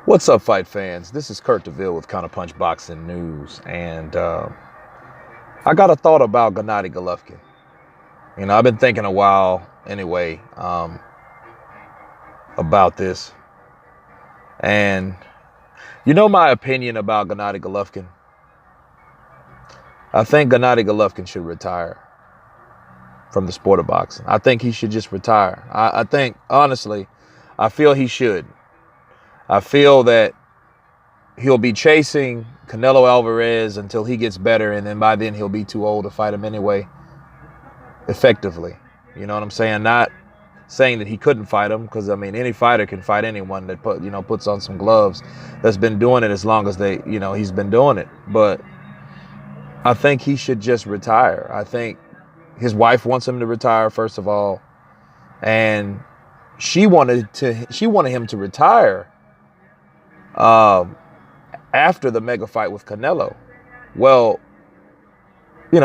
What's up, fight fans? This is Kurt DeVille with Counterpunch Boxing News, and I got a thought about Gennady Golovkin. I've been thinking a while anyway about this, and my opinion about Gennady Golovkin. I think Gennady Golovkin should retire from the sport of boxing. I think he should just retire. I think, honestly, I feel he should. I feel that he'll be chasing Canelo Alvarez until he gets better, and then by then he'll be too old to fight him anyway, effectively. You know what I'm saying? Not saying that he couldn't fight him, because any fighter can fight anyone that puts on some gloves, that's been doing it as long as he's been doing it. But I think he should just retire. I think his wife wants him to retire, first of all, and she wanted him to retire after the mega fight with Canelo. Well,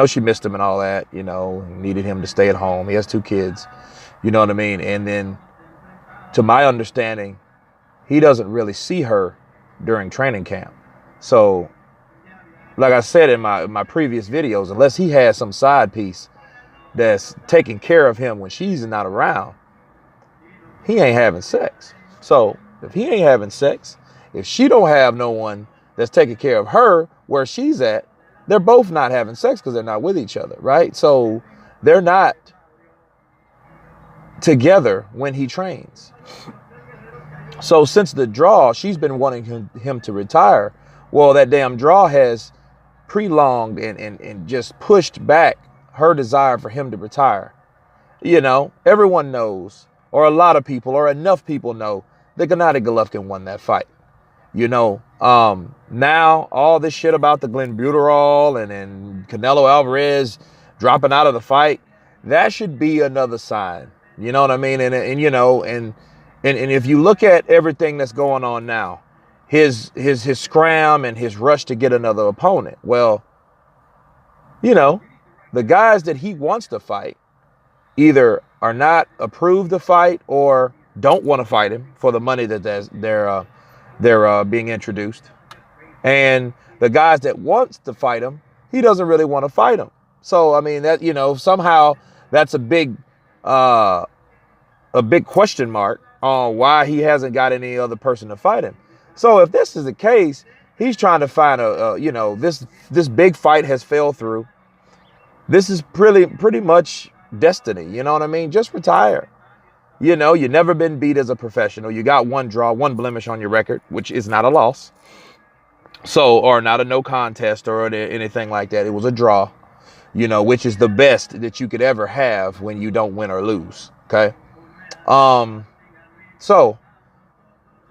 she missed him and all that, needed him to stay at home. He has 2 kids, you know what I mean? And then, to my understanding, he doesn't really see her during training camp. So, like I said in my previous videos, unless he has some side piece that's taking care of him when she's not around, he ain't having sex. So, if he ain't having sex, if she don't have no one that's taking care of her where she's at, they're both not having sex because they're not with each other, right? So they're not together when he trains. So since the draw, she's been wanting him to retire. Well, that damn draw has prolonged and just pushed back her desire for him to retire. Everyone knows, or a lot of people, or enough people know, that Gennady Golovkin won that fight. Now all this shit about the glenbuterol and Canelo Alvarez dropping out of the fight, that should be another sign. You know what I mean? And if you look at everything that's going on now, his scram and his rush to get another opponent, well, the guys that he wants to fight either are not approved to fight or don't want to fight him for the money that they're being introduced. And the guys that wants to fight him, he doesn't really want to fight him. So, that, somehow that's a big question mark on why he hasn't got any other person to fight him. So if this is the case, he's trying to find this big fight has fell through. This is pretty much destiny. You know what I mean? Just retire. You've never been beat as a professional. You got 1 draw, 1 blemish on your record, which is not a loss. So, or not a no contest or anything like that. It was a draw, which is the best that you could ever have when you don't win or lose. Okay. So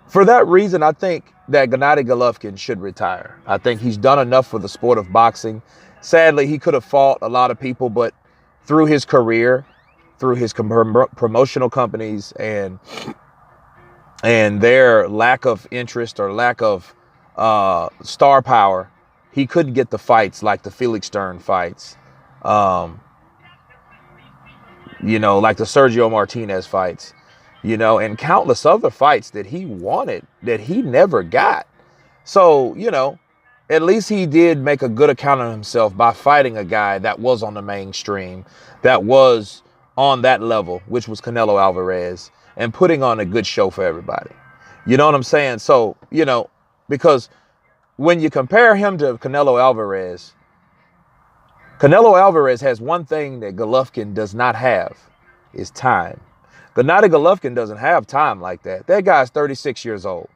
for that reason, I think that Gennady Golovkin should retire. I think he's done enough for the sport of boxing. Sadly, he could have fought a lot of people, but through his career, through his promotional companies and their lack of interest or lack of star power, he couldn't get the fights like the Felix Stern fights, like the Sergio Martinez fights, and countless other fights that he wanted that he never got. So, at least he did make a good account of himself by fighting a guy that was on the mainstream, that was on that level, which was Canelo Alvarez, and putting on a good show for everybody. You know what I'm saying? So, because when you compare him to Canelo Alvarez has one thing that Golovkin does not have, is time. Gennady Golovkin doesn't have time like that. That guy's 36 years old,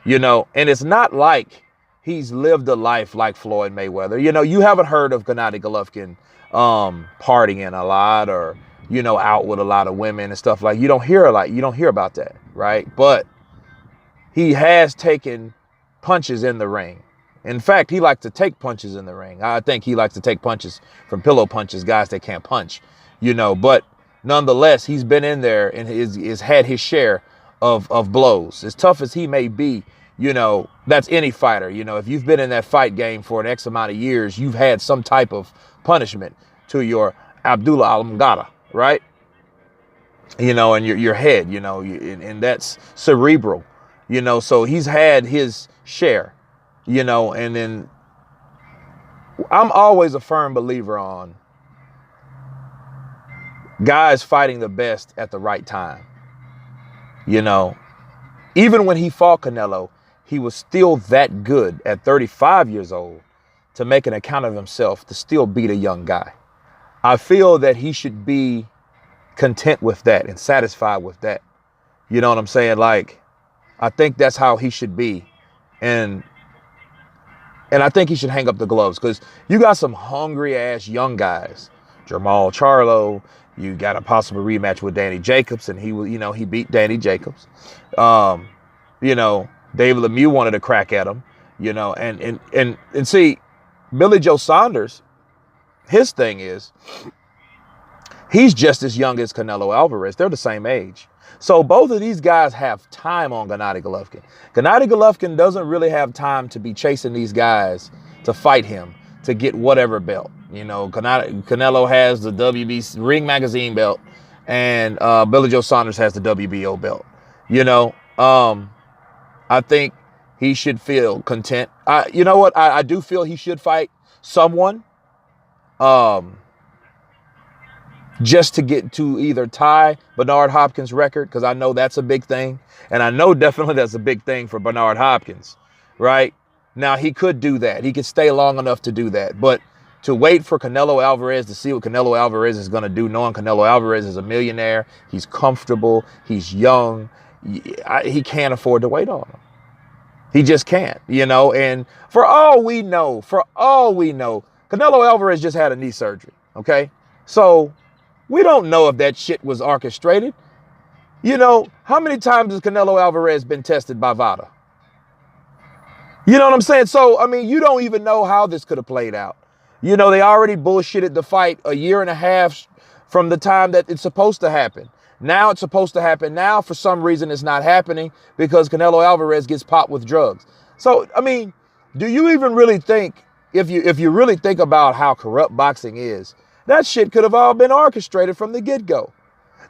and it's not like he's lived a life like Floyd Mayweather. You haven't heard of Gennady Golovkin partying a lot or, out with a lot of women and stuff like. You don't hear about that, right? But he has taken punches in the ring. In fact, he likes to take punches in the ring. I think he likes to take punches from pillow punches, guys that can't punch, but nonetheless, he's been in there and has had his share of blows. As tough as he may be, that's any fighter. If you've been in that fight game for an X amount of years, you've had some type of punishment to your Abdullah Alamgara, right? And your head, and that's cerebral. You know, so he's had his share, you know, and then I'm always a firm believer on guys fighting the best at the right time. You know, even when he fought Canelo, he was still that good at 35 years old to make an account of himself to still beat a young guy. I feel that he should be content with that and satisfied with that. You know what I'm saying? Like, I think that's how he should be. And I think he should hang up the gloves, because you got some hungry ass young guys. Jamal Charlo, you got a possible rematch with Danny Jacobs, and he will, you know, he beat Danny Jacobs. You know, David Lemieux wanted to crack at him, you know, and see, Billy Joe Saunders, his thing is, he's just as young as Canelo Alvarez. They're the same age. So both of these guys have time on Gennady Golovkin. Gennady Golovkin doesn't really have time to be chasing these guys to fight him, to get whatever belt. You know, Canelo has the WBC Ring Magazine belt, and Billy Joe Saunders has the WBO belt. You know, I think he should feel content. You know what? I do feel he should fight someone. Just to get to either tie Bernard Hopkins' record, because I know that's a big thing. And I know definitely that's a big thing for Bernard Hopkins, right? Now, he could do that. He could stay long enough to do that. But to wait for Canelo Alvarez to see what Canelo Alvarez is going to do, knowing Canelo Alvarez is a millionaire, he's comfortable, he's young, he can't afford to wait on him. He just can't, you know? And for all we know, Canelo Alvarez just had a knee surgery, okay? So we don't know if that shit was orchestrated. You know, how many times has Canelo Alvarez been tested by VADA? You know what I'm saying? So, I mean, you don't even know how this could have played out. You know, they already bullshitted the fight a year and a half from the time that it's supposed to happen. Now it's supposed to happen. Now, for some reason, it's not happening because Canelo Alvarez gets popped with drugs. So, I mean, do you even really think, if you really think about how corrupt boxing is, that shit could have all been orchestrated from the get-go.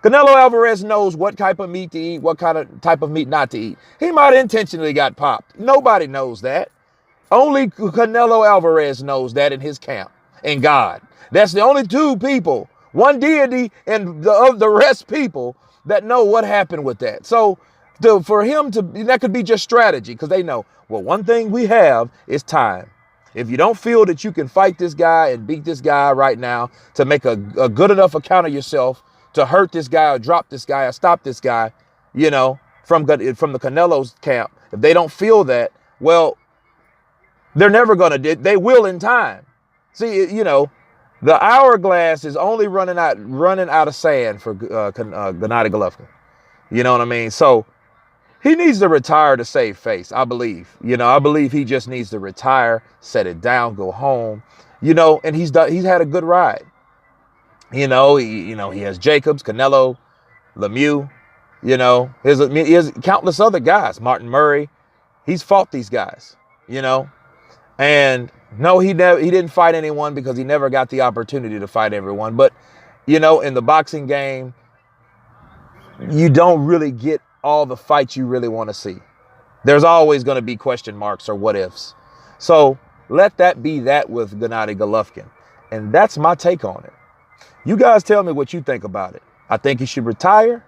Canelo Alvarez knows what type of meat to eat, what kind of type of meat not to eat. He might have intentionally got popped. Nobody knows that. Only Canelo Alvarez knows that in his camp, and God. That's the only two people, one deity and the rest people, that know what happened with that. So for him to, that could be just strategy, because they know, well, one thing we have is time. If you don't feel that you can fight this guy and beat this guy right now, to make a good enough account of yourself to hurt this guy or drop this guy or stop this guy, you know, from the Canelo's camp, if they don't feel that, well, they're never going to, they will in time. See, you know, the hourglass is only running out of sand for Gennady Golovkin. You know what I mean? So he needs to retire to save face, I believe. You know, I believe he just needs to retire, set it down, go home. You know, and he's had a good ride. You know, he has Jacobs, Canelo, Lemieux. You know, he has countless other guys. Martin Murray. He's fought these guys. You know, and no, he didn't fight anyone because he never got the opportunity to fight everyone. But you know, in the boxing game, you don't really get all the fights you really want to see. There's always going to be question marks or what ifs. So let that be that with Gennady Golovkin. And that's my take on it. You guys tell me what you think about it. I think he should retire.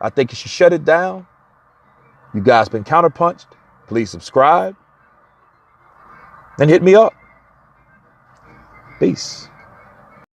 I think he should shut it down. You guys been counterpunched. Please subscribe and hit me up. Peace.